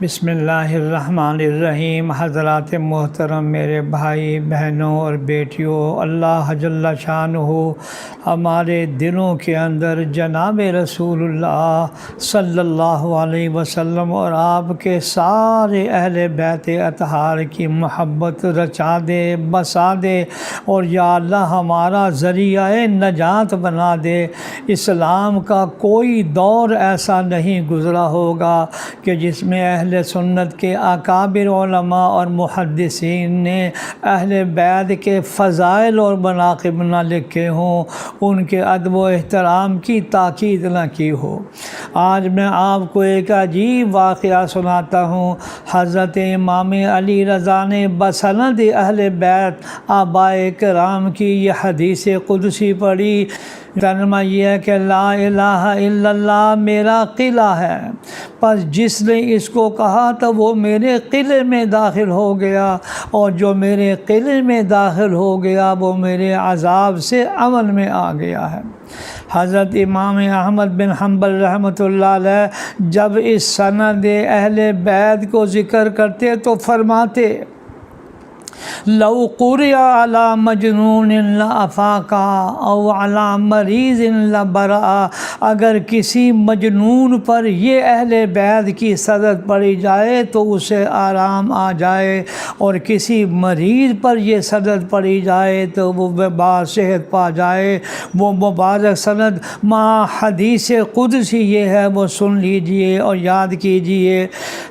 بسم اللہ الرحمن الرحیم۔ حضرات محترم، میرے بھائی بہنوں اور بیٹیوں، اللہ جل شانہ ہمارے دلوں کے اندر جناب رسول اللہ صلی اللہ علیہ وسلم اور آپ کے سارے اہل بیت اطہار کی محبت رچا دے، بسا دے، اور یا اللہ ہمارا ذریعہ نجات بنا دے۔ اسلام کا کوئی دور ایسا نہیں گزرا ہوگا کہ جس میں اہل سنت کے اکابر علماء اور محدثین نے اہل بیت کے فضائل اور مناقب نہ لکھے ہوں، ان کے ادب و احترام کی تاکید نہ کی ہو۔ آج میں آپ کو ایک عجیب واقعہ سناتا ہوں۔ حضرت امام علی رضا نے بسند اہل بیت آبائے کرام کی یہ حدیث قدسی پڑھی۔ ترجمہ یہ ہے کہ لا الہ الا اللہ میرا قلعہ ہے، پس جس نے اس کو کہا تو وہ میرے قلعے میں داخل ہو گیا، اور جو میرے قلعے میں داخل ہو گیا وہ میرے عذاب سے امن میں آ گیا ہے۔ حضرت امام احمد بن حنبل رحمۃ اللہ علیہ جب اس سند اہل بیت کو ذکر کرتے تو فرماتے لو قرئ علی مجنون لافاقا او علی مریض لبرأ، اگر کسی مجنون پر یہ اہل بیت کی صدد پڑھی جائے تو اسے آرام آ جائے، اور کسی مریض پر یہ صدد پڑھی جائے تو وہ صحت پا جائے۔ وہ مبارک سند مع حدیث قدسی یہ ہے، وہ سن لیجئے اور یاد کیجئے۔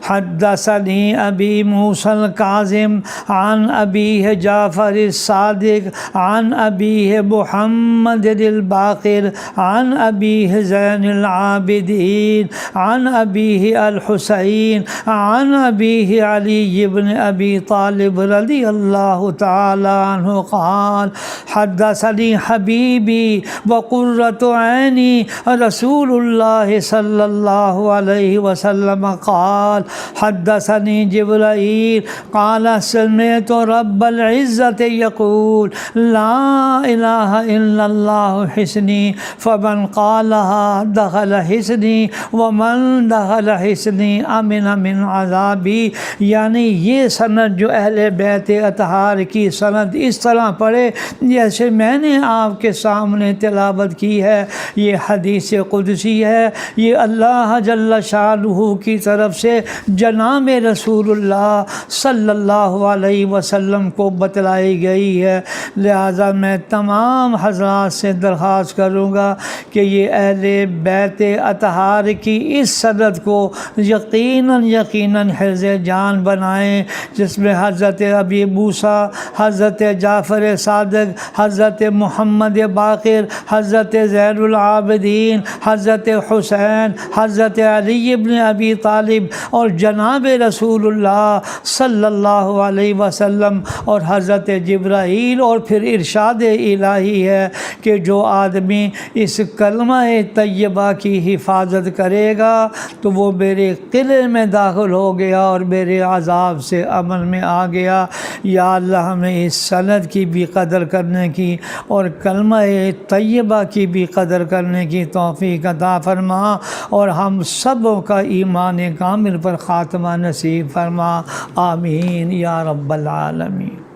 حدثنی ابی موسیٰ الکاظم عن ابیہ جعفر الصادق عن ابیہ محمد الباقر عن ابیہ زین العابدین عن ابیہ الحسین عن ابیہ علی بن ابی طالب رضی اللہ تعالی عنہ قال حدثنی حبیبی وقرۃ عینی رسول اللہ صلی اللہ علیہ وسلم قال حدثنی جبرائیل قال سمعت رب العزت یقول لا الہ الا اللہ حسنی فمن قالها دخل حسنی ومن دخل حسنی امن من عذابی۔ یعنی یہ سند جو اہل بیت اطہار کی سند اس طرح پڑھے جیسے میں نے آپ کے سامنے تلاوت کی ہے، یہ حدیث قدسی ہے، یہ اللہ جل شانہ کی طرف سے جناب رسول اللہ صلی اللہ علیہ وسلم کو بتلائی گئی ہے۔ لہذا میں تمام حضرات سے درخواست کروں گا کہ یہ اہل بیت اطہار کی اس سند کو یقیناً حفظ جان بنائیں، جس میں حضرت ابی موسیٰ، حضرت جعفر صادق، حضرت محمد باقر، حضرت زین العابدین، حضرت حسین، حضرت علی بن ابی طالب اور جناب رسول اللہ صلی اللہ علیہ وسلم اور حضرت جبرائیل، اور پھر ارشاد الہی ہے کہ جو آدمی اس کلمہ طیبہ کی حفاظت کرے گا تو وہ میرے قلعے میں داخل ہو گیا اور میرے عذاب سے امن میں آ گیا۔ یا اللہ ہمیں اس سند کی بھی قدر کرنے کی اور کلمہ طیبہ کی بھی قدر کرنے کی توفیق عطا فرما، اور ہم سبوں کا ایمان کامل پر خاتمہ نصیب فرما، آمین یا رب العالمین۔